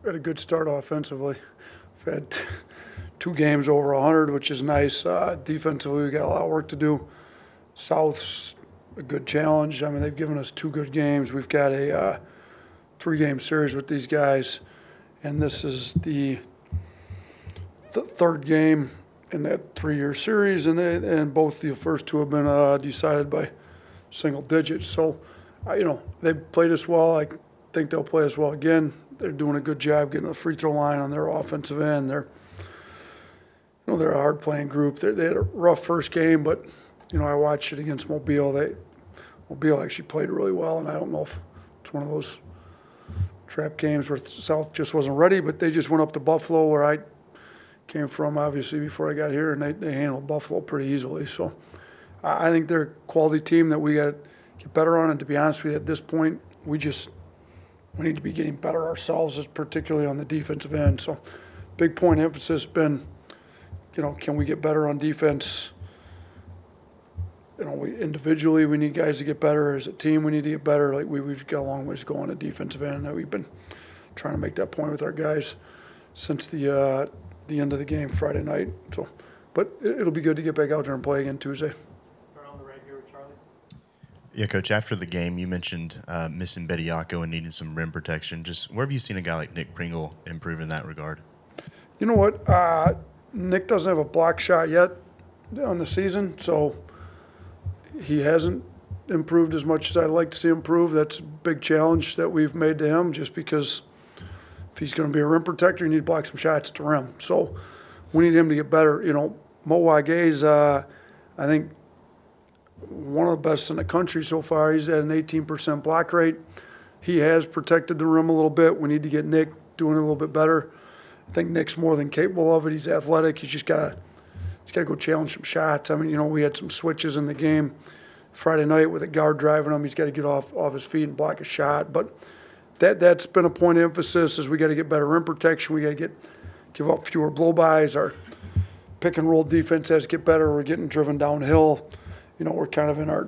had a good start offensively. We've had two games over 100, which is nice. Defensively, we got a lot of work to do. South's a good challenge. I mean, they've given us two good games. We've got a three-game series with these guys, and this is the third game in that three-year series, and both the first two have been decided by single digits. So, they played us well. I think they'll play us well again. They're doing a good job getting the free throw line on their offensive end. They're a hard playing group. They had a rough first game, but I watched it against Mobile. Mobile actually played really well, and I don't know if it's one of those trap games where South just wasn't ready, but they just went up to Buffalo, where I came from, obviously, before I got here, and they handled Buffalo pretty easily. So I think they're a quality team that we got to get better on, and to be honest with you, at this point, we need to be getting better ourselves, particularly on the defensive end. So big point of emphasis been, can we get better on defense? Individually, we need guys to get better. As a team, we need to get better. Like we've got a long ways to go on the defensive end. And we've been trying to make that point with our guys since the end of the game Friday night. So, but it'll be good to get back out there and play again Tuesday. Start on the right here with Charlie. Yeah, Coach, after the game, you mentioned missing Bediako and needing some rim protection. Just where have you seen a guy like Nick Pringle improve in that regard? You know what? Nick doesn't have a block shot yet on the season, so he hasn't improved as much as I'd like to see him improve. That's a big challenge that we've made to him, just because if he's going to be a rim protector, you need to block some shots at the rim. So we need him to get better. Mo Wage's, I think, one of the best in the country so far. He's at an 18% block rate. He has protected the rim a little bit. We need to get Nick doing it a little bit better. I think Nick's more than capable of it. He's athletic. He's got to go challenge some shots. I mean, we had some switches in the game Friday night with a guard driving him. He's got to get off his feet and block a shot. But that's been a point of emphasis, is we got to get better rim protection. We got to give up fewer blow-bys. Our pick and roll defense has to get better. We're getting driven downhill. We're kind of in our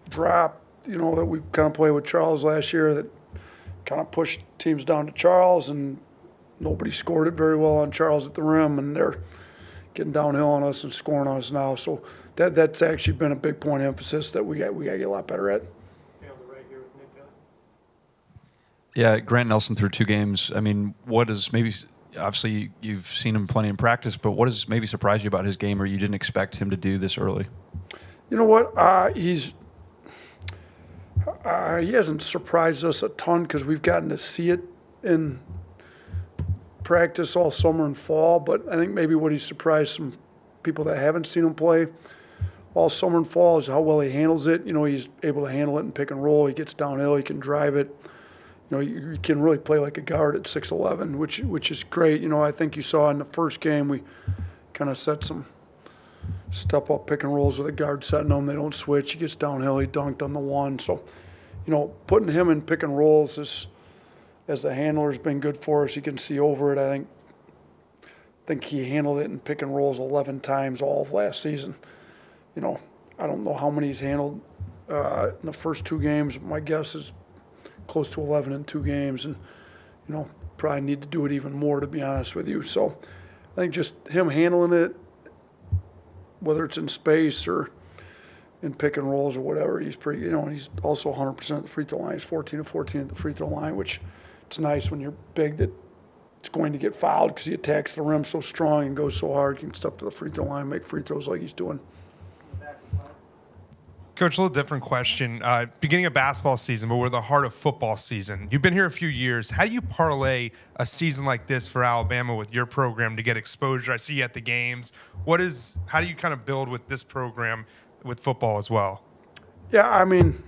drop, that we kind of played with Charles last year, that kind of pushed teams down to Charles, and nobody scored it very well on Charles at the rim, and they're getting downhill on us and scoring on us now. So that's actually been a big point of emphasis that we got to get a lot better at. Stay on the right here with Nick Kelly. Yeah, Grant Nelson through two games. I mean, what is maybe – obviously you've seen him plenty in practice, but what has maybe surprised you about his game, or you didn't expect him to do this early? You know what? He hasn't surprised us a ton because we've gotten to see it in practice all summer and fall. But I think maybe what he surprised some people that haven't seen him play all summer and fall is how well he handles it. He's able to handle it in pick and roll. He gets downhill. He can drive it. You can really play like a guard at 6'11", which is great. I think you saw in the first game we kind of set some step-up pick and rolls with a guard setting them. They don't switch. He gets downhill. He dunked on the one. So, putting him in pick and rolls as the handler has been good for us. He can see over it. I think he handled it in pick and rolls 11 times all of last season. I don't know how many he's handled in the first two games. My guess is close to 11 in two games, and probably need to do it even more, to be honest with you. So I think just him handling it, whether it's in space or in pick and rolls or whatever, he's pretty, and he's also 100% at the free throw line. He's 14 of 14 at the free throw line, which it's nice when you're big that it's going to get fouled, because he attacks the rim so strong and goes so hard. He can step to the free throw line, make free throws like he's doing. Coach, a little different question. Beginning of basketball season, but we're the heart of football season. You've been here a few years. How do you parlay a season like this for Alabama with your program to get exposure? I see you at the games. How do you kind of build with this program with football as well? Yeah, I mean,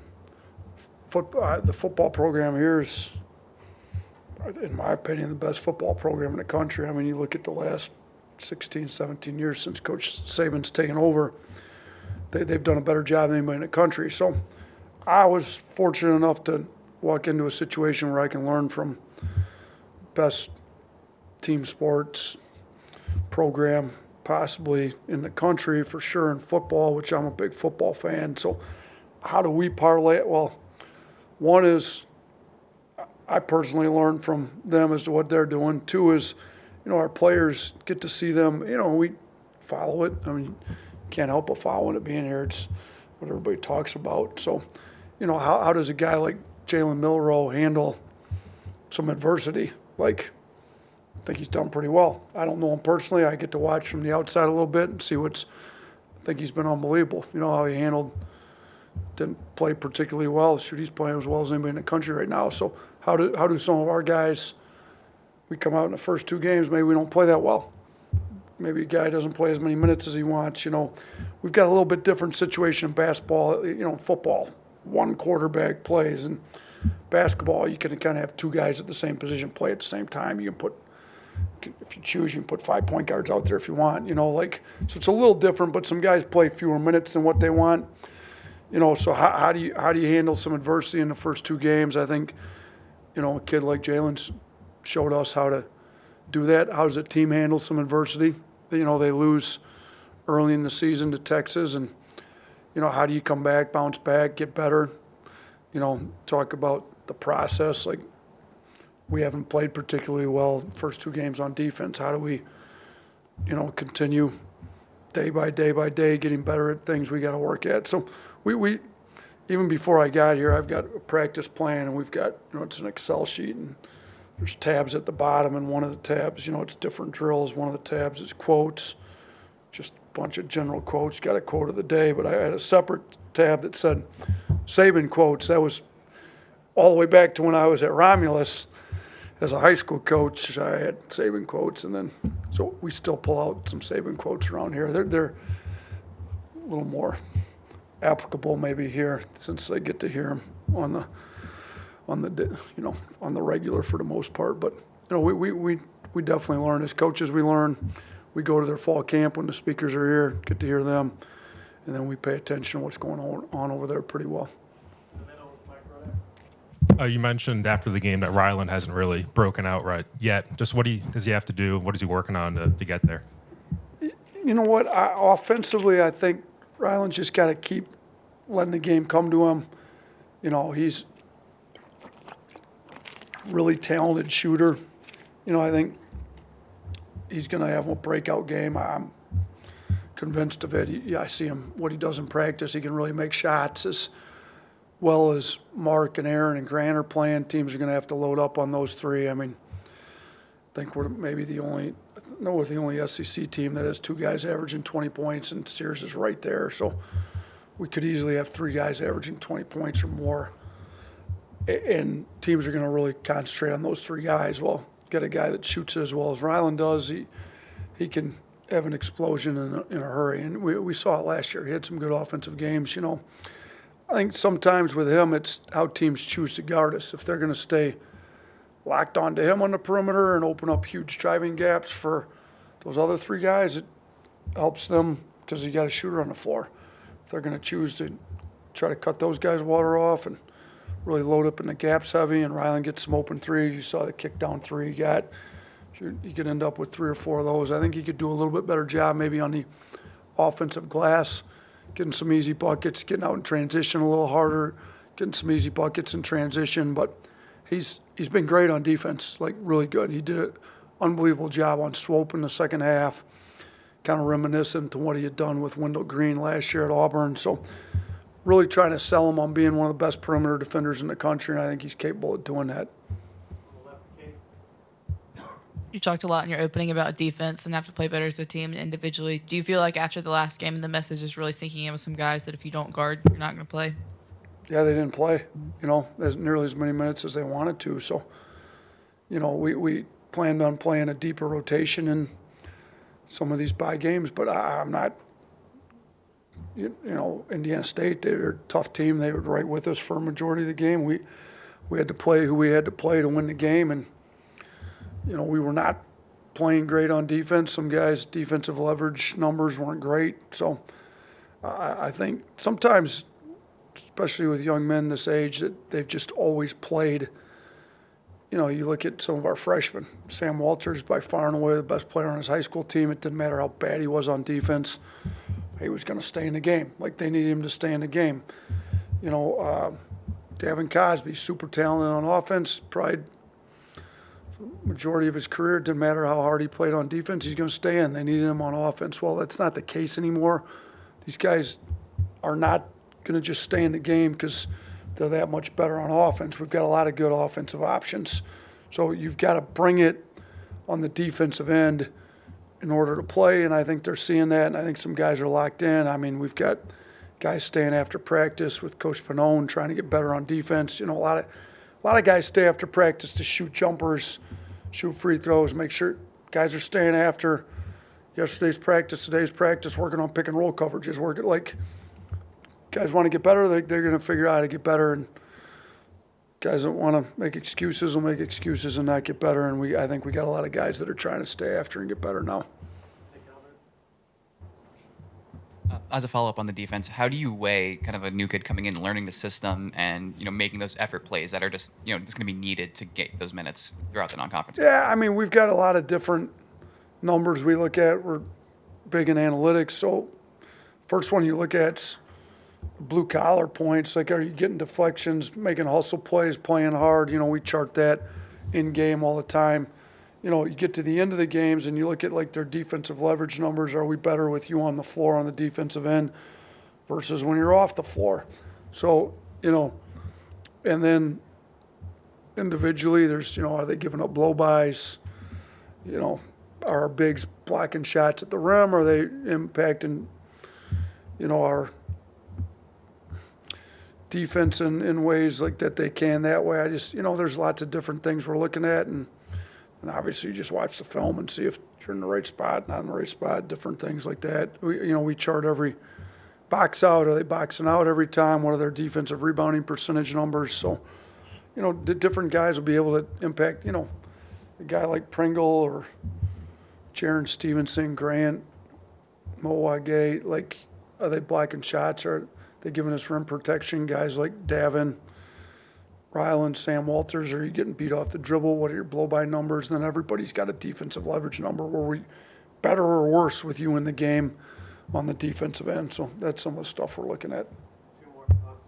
the football program here is, in my opinion, the best football program in the country. I mean, you look at the last 16, 17 years since Coach Saban's taken over, they've done a better job than anybody in the country. So I was fortunate enough to walk into a situation where I can learn from best team sports program possibly in the country, for sure in football, which I'm a big football fan. So how do we parlay it? Well, one is I personally learn from them as to what they're doing. Two is, our players get to see them. We follow it. I mean, can't help but following it being here. It's what everybody talks about. So, how does a guy like Jalen Milroe handle some adversity? Like, I think he's done pretty well. I don't know him personally. I get to watch from the outside a little bit and see I think he's been unbelievable. How he didn't play particularly well. Shoot, he's playing as well as anybody in the country right now. So how do some of our guys, we come out in the first 2 games, maybe we don't play that well. Maybe a guy doesn't play as many minutes as he wants. We've got a little bit different situation in basketball. Football, 1 quarterback plays. And basketball, you can kind of have 2 guys at the same position play at the same time. You can put, if you choose, you can put 5 point guards out there if you want. So it's a little different, but some guys play fewer minutes than what they want. So how do you handle some adversity in the first 2 games? I think, a kid like Jalen's showed us how to do that. How does a team handle some adversity? They lose early in the season to Texas, and how do you come back, bounce back, get better? Talk about the process. Like, we haven't played particularly well first 2 games on defense. How do we, continue day by day by day, getting better at things we got to work at? So we even before I got here, I've got a practice plan, and we've got, it's an Excel sheet, and there's tabs at the bottom, and one of the tabs, it's different drills. One of the tabs is quotes, just a bunch of general quotes. Got a quote of the day, but I had a separate tab that said Saban quotes. That was all the way back to when I was at Romulus as a high school coach. I had Saban quotes, and then so we still pull out some Saban quotes around here. They're a little more applicable maybe here, since I get to hear them on the regular for the most part. But we definitely learn as coaches. We learn. We go to their fall camp when the speakers are here, get to hear them, and then we pay attention to what's going on over there pretty well. You mentioned after the game that Ryland hasn't really broken out right yet. Just what does he have to do? What is he working on to get there? You know what? Offensively, I think Ryland's just got to keep letting the game come to him. He's really talented shooter. I think he's going to have a breakout game. I'm convinced of it. I see him, what he does in practice. He can really make shots as well as Mark and Aaron and Grant are playing. Teams are going to have to load up on those 3. I mean, I think we're maybe the only SEC team that has 2 guys averaging 20 points, and Sears is right there. So we could easily have 3 guys averaging 20 points or more. And teams are going to really concentrate on those 3 guys. Well, get a guy that shoots as well as Ryland does. He can have an explosion in a hurry. And we saw it last year. He had some good offensive games. I think sometimes with him, it's how teams choose to guard us. If they're going to stay locked onto him on the perimeter and open up huge driving gaps for those other 3 guys, it helps them because you got a shooter on the floor. If they're going to choose to try to cut those guys' water off and really load up in the gaps heavy, and Ryland gets some open 3s. You saw the kick down 3 he got. You could end up with 3 or 4 of those. I think he could do a little bit better job maybe on the offensive glass, getting some easy buckets, getting out in transition a little harder, getting some easy buckets in transition. But he's been great on defense, like really good. He did an unbelievable job on Swope in the second half, kind of reminiscent to what he had done with Wendell Green last year at Auburn. So really trying to sell him on being one of the best perimeter defenders in the country, and I think he's capable of doing that. You talked a lot in your opening about defense and have to play better as a team and individually. Do you feel like after the last game, the message is really sinking in with some guys that if you don't guard, you're not going to play? Yeah, they didn't play, as nearly as many minutes as they wanted to. So, we planned on playing a deeper rotation in some of these bye games, but I'm not, Indiana State, they're a tough team. They were right with us for a majority of the game. We had to play who we had to play to win the game, and we were not playing great on defense. Some guys' defensive leverage numbers weren't great. So I think sometimes, especially with young men this age, that they've just always played. You look at some of our freshmen. Sam Walters, by far and away the best player on his high school team. It didn't matter how bad he was on defense. He was going to stay in the game. Like, they needed him to stay in the game. Davin Cosby, super talented on offense, probably majority of his career. It didn't matter how hard he played on defense, he's going to stay in. They needed him on offense. Well, that's not the case anymore. These guys are not going to just stay in the game because they're that much better on offense. We've got a lot of good offensive options. So you've got to bring it on the defensive end in order to play, and I think they're seeing that, and I think some guys are locked in. I mean, we've got guys staying after practice with Coach Pannone trying to get better on defense. You know, a lot of guys stay after practice to shoot jumpers, shoot free throws, make sure guys are staying after yesterday's practice, today's practice, working on pick and roll coverages, working like guys want to get better, they're going to figure out how to get better, and guys that want to make excuses will make excuses and not get better, and I think we got a lot of guys that are trying to stay after and get better now. As a follow-up on the defense, how do you weigh kind of a new kid coming in, learning the system, and making those effort plays that are just just going to be needed to get those minutes throughout the non-conference? Yeah, I mean, we've got a lot of different numbers we look at. We're big in analytics, so first one you look at's blue collar points. Like, are you getting deflections, making hustle plays, playing hard? We chart that in game all the time. You get to the end of the games and you look at like their defensive leverage numbers. Are we better with you on the floor on the defensive end versus when you're off the floor? So, and then individually there's, are they giving up blow-bys? Are our bigs blocking shots at the rim? Are they impacting, our defense in ways like that they can that way? I just, there's lots of different things we're looking at, and obviously you just watch the film and see if you're in the right spot, not in the right spot, different things like that. We chart every box out. Are they boxing out every time? What are their defensive rebounding percentage numbers? So, the different guys will be able to impact, a guy like Pringle or Jaron Stevenson, Grant, Moagay, like, are they blocking shots? Are they giving us rim protection? Guys like Davin, Ryland, Sam Walters, are you getting beat off the dribble? What are your blow-by numbers? And then everybody's got a defensive leverage number. Were we better or worse with you in the game on the defensive end? So that's some of the stuff we're looking at. Two more from Austin.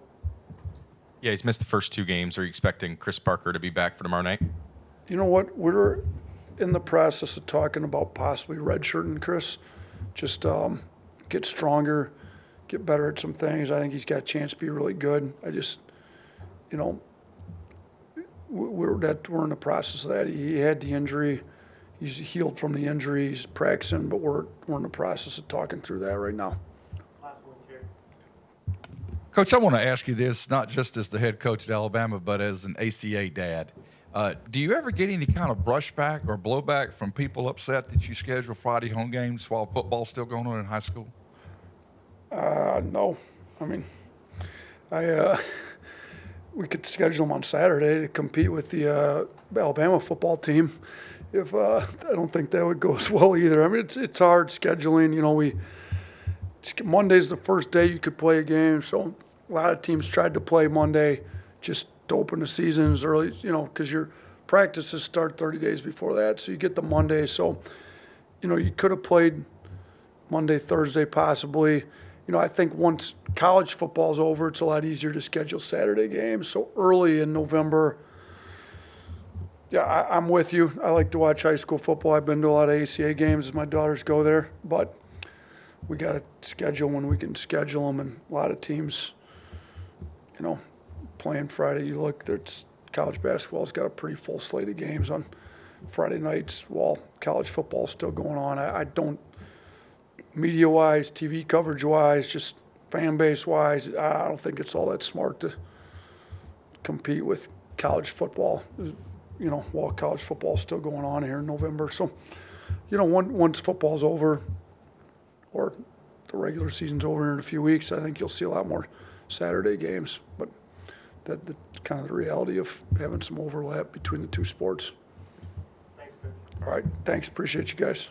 Yeah, he's missed the first 2 games. Are you expecting Chris Parker to be back for tomorrow night? You know what? We're in the process of talking about possibly redshirting Chris. Just get stronger, get better at some things. I think he's got a chance to be really good. I just, we're in the process of that. He had the injury. He's healed from the injury. He's practicing, but we're in the process of talking through that right now. Last one, Kerry. Coach, I want to ask you this, not just as the head coach at Alabama, but as an ACA dad. Do you ever get any kind of brushback or blowback from people upset that you schedule Friday home games while football's still going on in high school? No. I mean, we could schedule them on Saturday to compete with the Alabama football team. If I don't think that would go as well either. I mean, it's hard scheduling. Monday's the first day you could play a game, so a lot of teams tried to play Monday just to open the season as early, because your practices start 30 days before that, so you get the Monday. So, you could have played Monday, Thursday possibly. I think once college football's over, it's a lot easier to schedule Saturday games. So early in November, yeah, I'm with you. I like to watch high school football. I've been to a lot of ACA games as my daughters go there, but we got to schedule when we can schedule them, and a lot of teams, playing Friday. You look, there's college basketball's got a pretty full slate of games on Friday nights while college football's still going on. I don't, media-wise, TV coverage-wise, just fan base-wise, I don't think it's all that smart to compete with college football, while college football's still going on here in November. So, once football's over or the regular season's over in a few weeks, I think you'll see a lot more Saturday games. But that's kind of the reality of having some overlap between the two sports. Thanks, Coach. All right, thanks. Appreciate you guys.